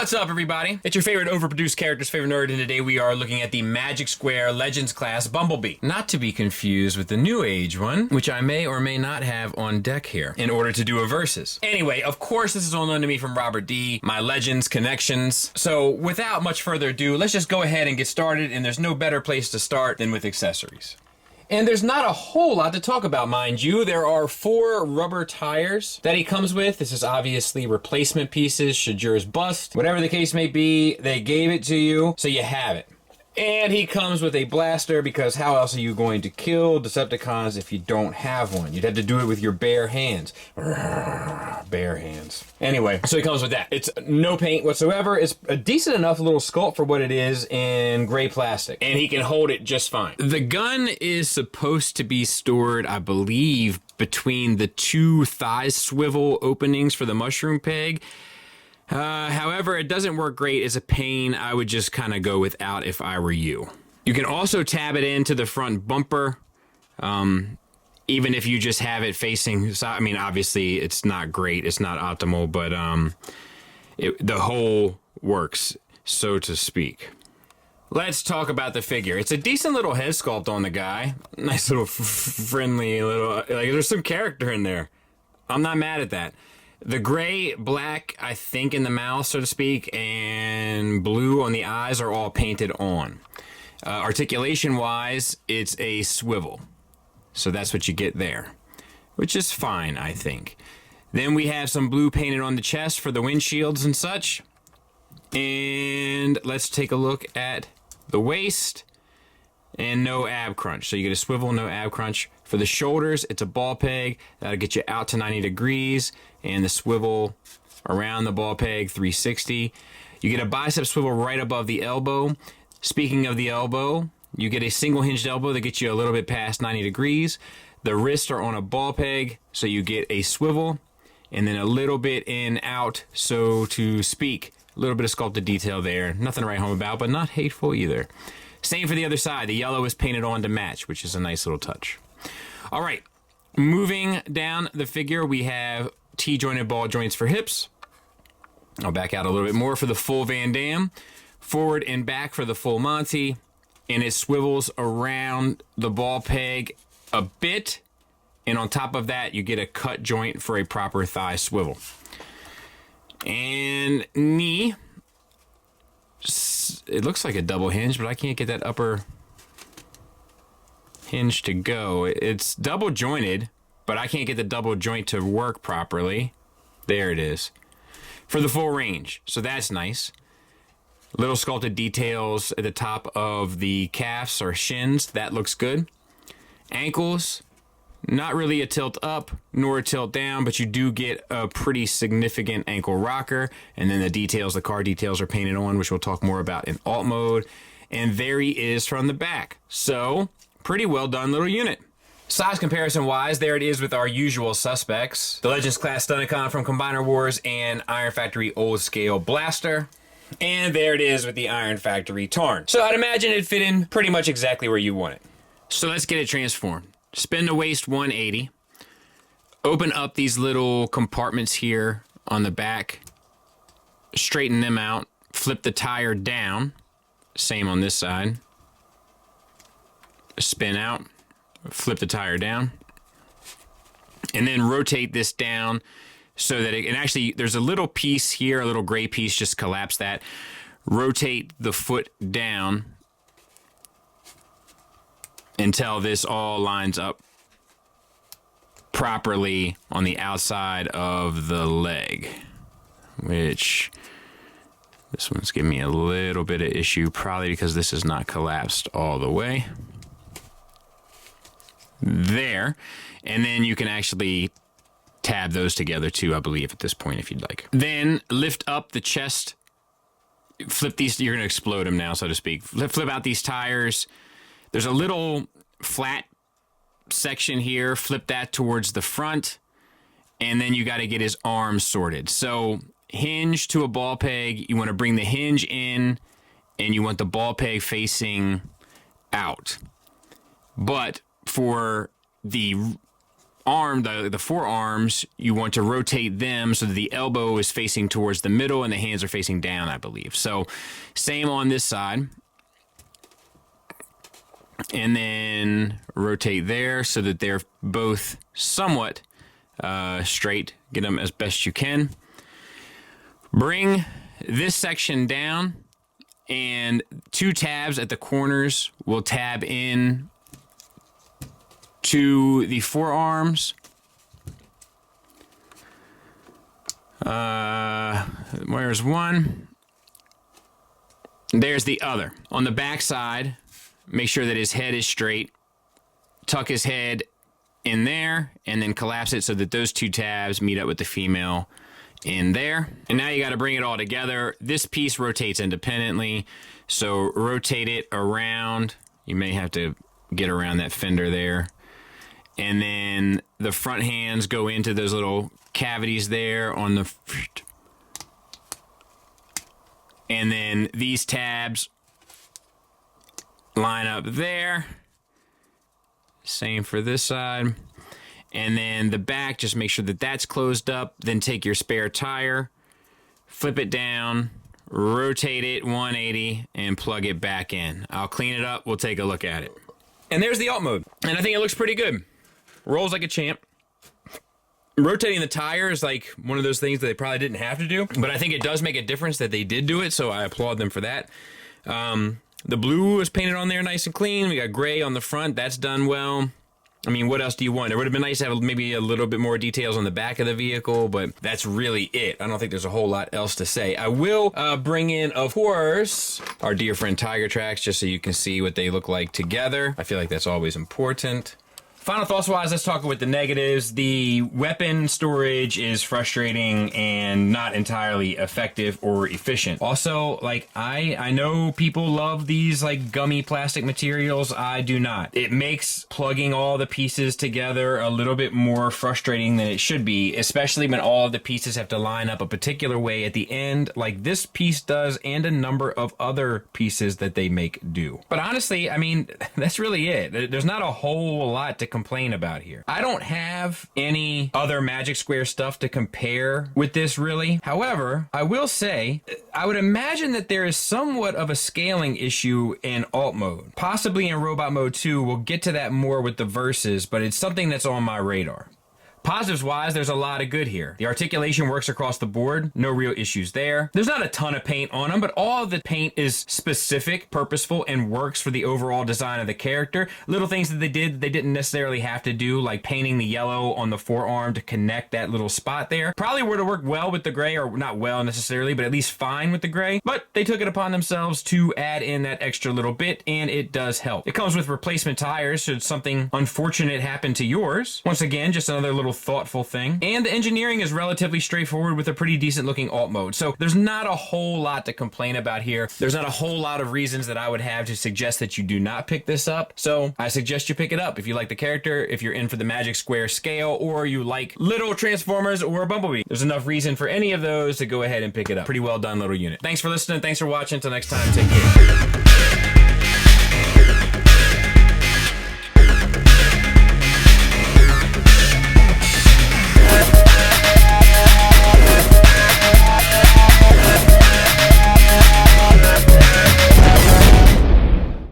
What's up, everybody? It's your favorite overproduced character's favorite nerd, and today we are looking at the Magic Square Legends class Bumblebee. Not to be confused with the New Age one, which I may or may not have on deck here in order to do a versus. Anyway, of course, this is all known to me from Robert D, my Legends connections. So without much further ado, let's just go ahead and get started, and there's no better place to start than with accessories. And there's not a whole lot to talk about, mind you. There are 4 rubber tires that he comes with. This is obviously replacement pieces should yours bust. Whatever the case may be, they gave it to you, so you have it. And he comes with a blaster, because how else are you going to kill Decepticons if you don't have one? You'd have to do it with your bare hands. Bare hands. Anyway, so he comes with that. It's no paint whatsoever. It's a decent enough little sculpt for what it is in gray plastic. And he can hold it just fine. The gun is supposed to be stored, I believe, between the 2 thigh swivel openings for the mushroom peg. However, it doesn't work great. It's a pain. I would just kind of go without if I were you. You can also tab it into the front bumper, even if you just have it facing. So, I mean, obviously, it's not great. It's not optimal, but the whole works, so to speak. Let's talk about the figure. It's a decent little head sculpt on the guy. Nice little friendly little, like, there's some character in there. I'm not mad at that. The gray, black, I think, in the mouth, so to speak, and blue on the eyes are all painted on. Articulation-wise, it's a swivel. So that's what you get there, which is fine, I think. Then we have some blue painted on the chest for the windshields and such. And let's take a look at the waist. And no ab crunch. So you get a swivel, no ab crunch. For the shoulders, it's a ball peg. That'll get you out to 90 degrees. And the swivel around the ball peg, 360. You get a bicep swivel right above the elbow. Speaking of the elbow, you get a single hinged elbow that gets you a little bit past 90 degrees. The wrists are on a ball peg, so you get a swivel. And then a little bit in, out, so to speak. A little bit of sculpted detail there. Nothing to write home about, but not hateful either. Same for the other side. The yellow is painted on to match, which is a nice little touch. All right, moving down the figure, we have T-jointed ball joints for hips. I'll back out a little bit more for the full Van Damme. Forward and back for the full Monty. And it swivels around the ball peg a bit. And on top of that, you get a cut joint for a proper thigh swivel. And knee. It looks like a double hinge, but I can't get that upper hinge to go. It's double jointed, but I can't get the double joint to work properly. There it is. For the full range, so that's nice. Little sculpted details at the top of the calves or shins, that looks good. Ankles, not really a tilt up nor a tilt down, but you do get a pretty significant ankle rocker. And then the details, the car details are painted on, which we'll talk more about in alt mode. And there he is from the back. So, pretty well done little unit. Size comparison wise, there it is with our usual suspects. The Legends class Stunticon from Combiner Wars and Iron Factory Old Scale Blaster. And there it is with the Iron Factory Tarn. So I'd imagine it'd fit in pretty much exactly where you want it. So let's get it transformed. Spin the waist 180. Open up these little compartments here on the back. Straighten them out. Flip the tire down. Same on this side. Spin out. Flip the tire down. And then rotate this down so that it, and actually there's a little piece here, a little gray piece, just collapse that. Rotate the foot down until this all lines up properly on the outside of the leg, which this one's giving me a little bit of issue, probably because this is not collapsed all the way. There. And then you can actually tab those together too, I believe, at this point, if you'd like. Then lift up the chest. Flip these, you're going to explode them now, so to speak. Flip out these tires. There's a little flat section here. Flip that towards the front. And then you got to get his arms sorted. So hinge to a ball peg. You want to bring the hinge in, and you want the ball peg facing out. But for the arm, the forearms, you want to rotate them so that the elbow is facing towards the middle and the hands are facing down, I believe. So same on this side. And then rotate there so that they're both somewhat straight. Get them as best you can. Bring this section down, and 2 tabs at the corners will tab in to the forearms. Where's one? There's the other. On the back side, make sure that his head is straight. Tuck his head in there, and then collapse it so that those 2 tabs meet up with the female in there. And now you got to bring it all together. This piece rotates independently, so rotate it around. You may have to get around that fender there. And then the front hands go into those little cavities there on the... And then these tabs line up there. Same for this side. And then the back, just make sure that that's closed up. Then take your spare tire, flip it down, rotate it 180, and plug it back in. I'll clean it up. We'll take a look at it. And there's the alt mode. And I think it looks pretty good. Rolls like a champ. Rotating the tire is like one of those things that they probably didn't have to do, but I think it does make a difference that they did do it, so I applaud them for that. The blue is painted on there nice and clean. We got gray on the front. That's done well. I mean, what else do you want? It would have been nice to have maybe a little bit more details on the back of the vehicle, but that's really it. I don't think there's a whole lot else to say. I will bring in, of course, our dear friend Tiger Tracks, just so you can see what they look like together. I feel like that's always important. Final thoughts-wise, let's talk with the negatives. The weapon storage is frustrating and not entirely effective or efficient. Also, like, I know people love these, like, gummy plastic materials. I do not. It makes plugging all the pieces together a little bit more frustrating than it should be, especially when all of the pieces have to line up a particular way at the end, like this piece does, and a number of other pieces that they make do. But honestly, I mean, that's really it. There's not a whole lot to complain about here. I don't have any other Magic Square stuff to compare with this, really. However, I will say, I would imagine that there is somewhat of a scaling issue in alt mode. Possibly in robot mode 2. We'll get to that more with the verses, but it's something that's on my radar. Positives wise, there's a lot of good here. The articulation works across the board. No real issues there. There's not a ton of paint on them, but all of the paint is specific, purposeful, and works for the overall design of the character. Little things that they did they didn't necessarily have to do, like painting the yellow on the forearm to connect that little spot there. Probably would have worked well with the gray, or not well necessarily, but at least fine with the gray. But they took it upon themselves to add in that extra little bit, and it does help. It comes with replacement tires should something unfortunate happen to yours. Once again, just another little thoughtful thing. And the engineering is relatively straightforward with a pretty decent looking alt mode. So there's not a whole lot to complain about here. There's not a whole lot of reasons that I would have to suggest that you do not pick this up. So I suggest you pick it up if you like the character, if you're in for the Magic Square scale, or you like little Transformers or Bumblebee. There's enough reason for any of those to go ahead and pick it up. Pretty well done little unit. Thanks for listening. Thanks for watching. Until next time, take care.